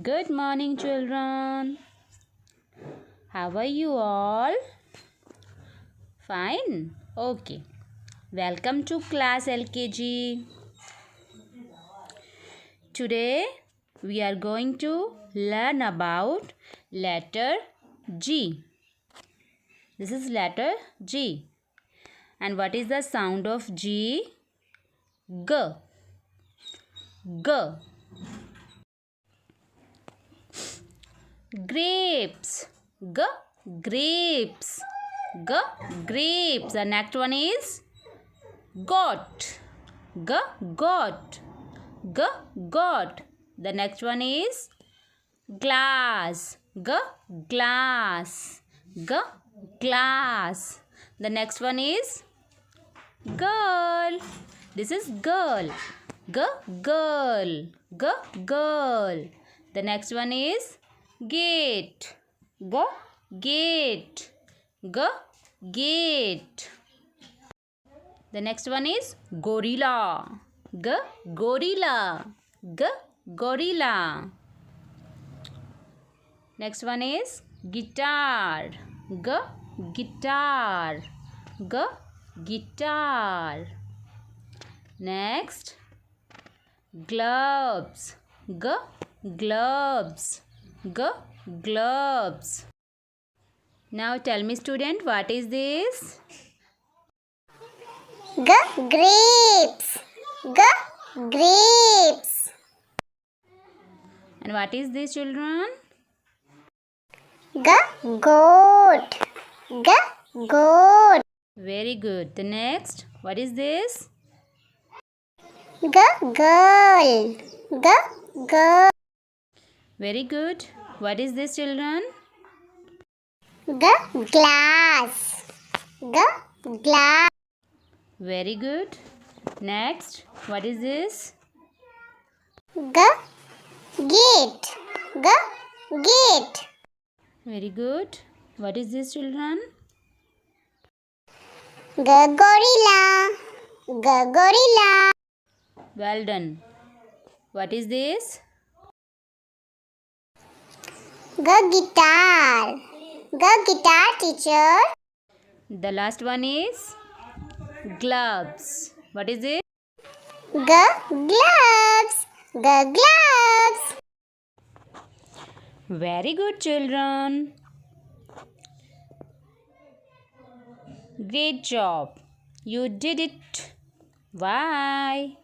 Good morning, children. How are you all? Fine? Okay. Welcome to class LKG. Today we are going to learn about letter G. This is letter G. And what is the sound of G? G. G. Grapes. G. Grapes. G. Grapes. The next one is got. G. Got. G. Got. The next one is glass. G. Glass. G. Glass. The next one is girl. This is girl. G. Girl. G. Girl. The next one is gate. G. Gate. G. Gate. The next one is gorilla. G. Gorilla. G. Gorilla. Next one is guitar. G. Guitar. G. Guitar. Next, gloves. G. Gloves. G. Gloves. Now tell me, student, what is this? G. Grapes. G. Grapes. And what is this, children? G. Goat. G. Goat. Very good. The next, what is this? G. Girl. G. Girl. Very good. What is this, children? G. Glass. G. Glass. Very good. Next, what is this? G. Gate. G. Gate. Very good. What is this, children? G. Gorilla. G. Gorilla. Well done. What is this? G. Guitar. G. Guitar, teacher. The last one is gloves. What is it? G. Gloves. G. Gloves. Very good, children. Great job. You did it. Bye.